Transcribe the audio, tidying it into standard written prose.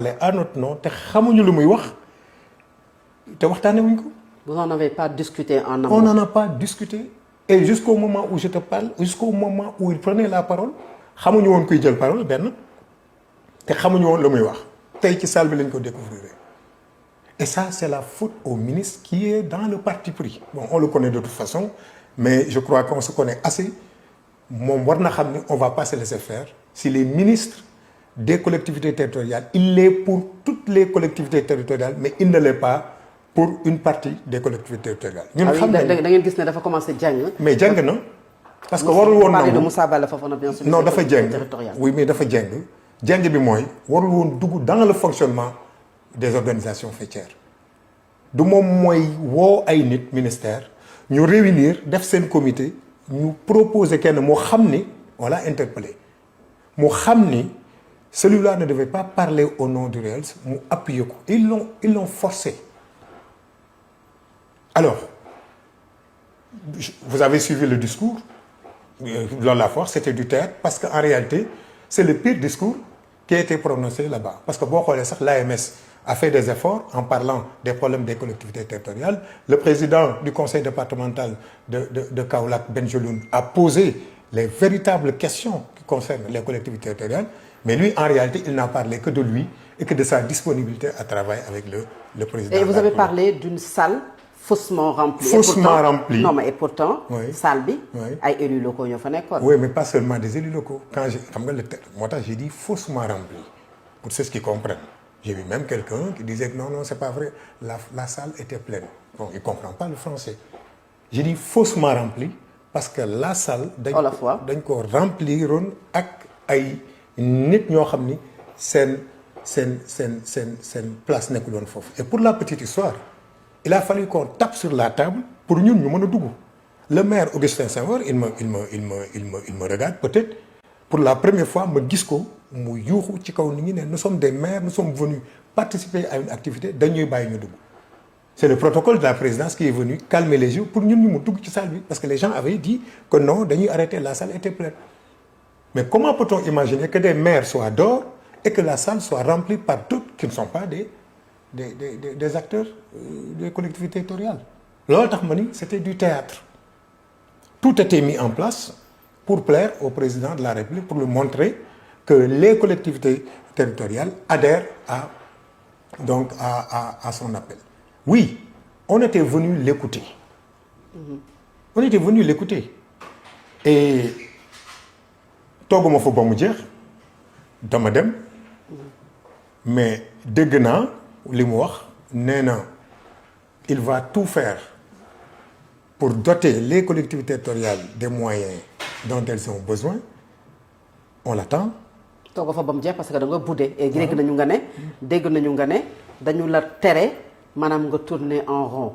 à notre nom te xamuñu lu muy wax te waxtaanee wuñ ko. Vous n'en avez pas discuté en amont. On n'en a pas discuté et jusqu'au moment où je te parle jusqu'au moment où il prenait la parole xamuñu woon kuy jël parole benn te xamuñu woon lu muy wax tey ci salle bi lañ ko découvrir et ça c'est la faute au ministre qui est dans le parti pris. Bon, on le connaît de toute façon mais je crois qu'on se connaît assez moom war na xam ni on va pas se laisser faire si les ministres des collectivités territoriales il l'est pour toutes les collectivités territoriales mais il ne l'est pas pour une partie des collectivités territoriales. ñun xam nañu da ngeen gis ne dafa commencé jàng. mais jàng na. parce que warul woon nangu de Moussa Balla Fofana bien sûr. non dafa jàng oui mais dafa jàng jàng bi mooy warul woon dugg dans le fonctionnement des organisations faîtières du moom mooy woo ay nit ministère ñu réunir def seen comité ñu proposer kenn moo xam ni on l'a interpellé mu xam ni celui-là ne devait pas parler au nom du réel mu appuyer ko ils l'ont forcé. Alors, vous avez suivi le discours, loolu la force c'était du théâtre parce qu'en réalité c'est le pire discours qui a été prononcé là-bas parce que boo xoolee sax l'AMS a fait des efforts en parlant des problèmes des collectivités territoriales. Le président du conseil départemental de Kaolack Benjeloun a posé les véritables questions qui concernent les collectivités territoriales mais lui en réalité il n'a parlé que de lui et que de sa disponibilité à travailler avec le président. Et vous avez parlé d'une salle faussement remplie. Remplie. Non, mais et pourtant, oui. salle bi, oui. ay élus locaux ñoo fa nekkoon. Oui, mais pas seulement des élus locaux. Quand xam nga le terme, moi j'ai dit faussement remplie. Pour ceux qui comprennent. J'ai vu même quelqu'un qui disait que non, c'est pas vrai. La salle était pleine. Bon, il comprend pas le français. J'ai dit faussement remplie parce que la salle dañ ko rempliroon ak ay nit ñoo xam ni seen place nekkul woon foofu. Et pour la petite histoire, il a fallu qu'on tape sur la table pour ñun ñu mën a dugg. Le maire Augustin Senghor il me regarde peut-être pour la première fois ma gis ko mu yuuxu ci kaw nit ñi ne nous sommes des maires nous sommes venus participer à une activité dañuy bàyyi ñu dugg. C'est le protocole de la présidence qui est venu calmer les jeux pour ñun ñu mu dugg ci salle bi parce que les gens avaient dit que non dañuy arrêter, la salle était pleine. Mais comment peut-on imaginer que des maires soient dehors et que la salle soit remplie par d'autres qui ne sont pas des acteurs des collectivités territoriales. Loolu tax ma ni c'était du théâtre. Tout était mis en place pour plaire au président de la République, pour lui montrer que les collectivités territoriales adhèrent à son appel. Oui, on était venu l'écouter. On était venu l'écouter. Et tooguma fa ba mu jeex dama dem mais dégg naa li mu wax nee na il va tout faire pour doter les collectivités territoriales des moyens dont elles ont besoin. On l'attend. Tooga fa ba mu jeex parce que da nga budde et dégg nañu nga ne dañu la tere maanaam nga tourner en rond.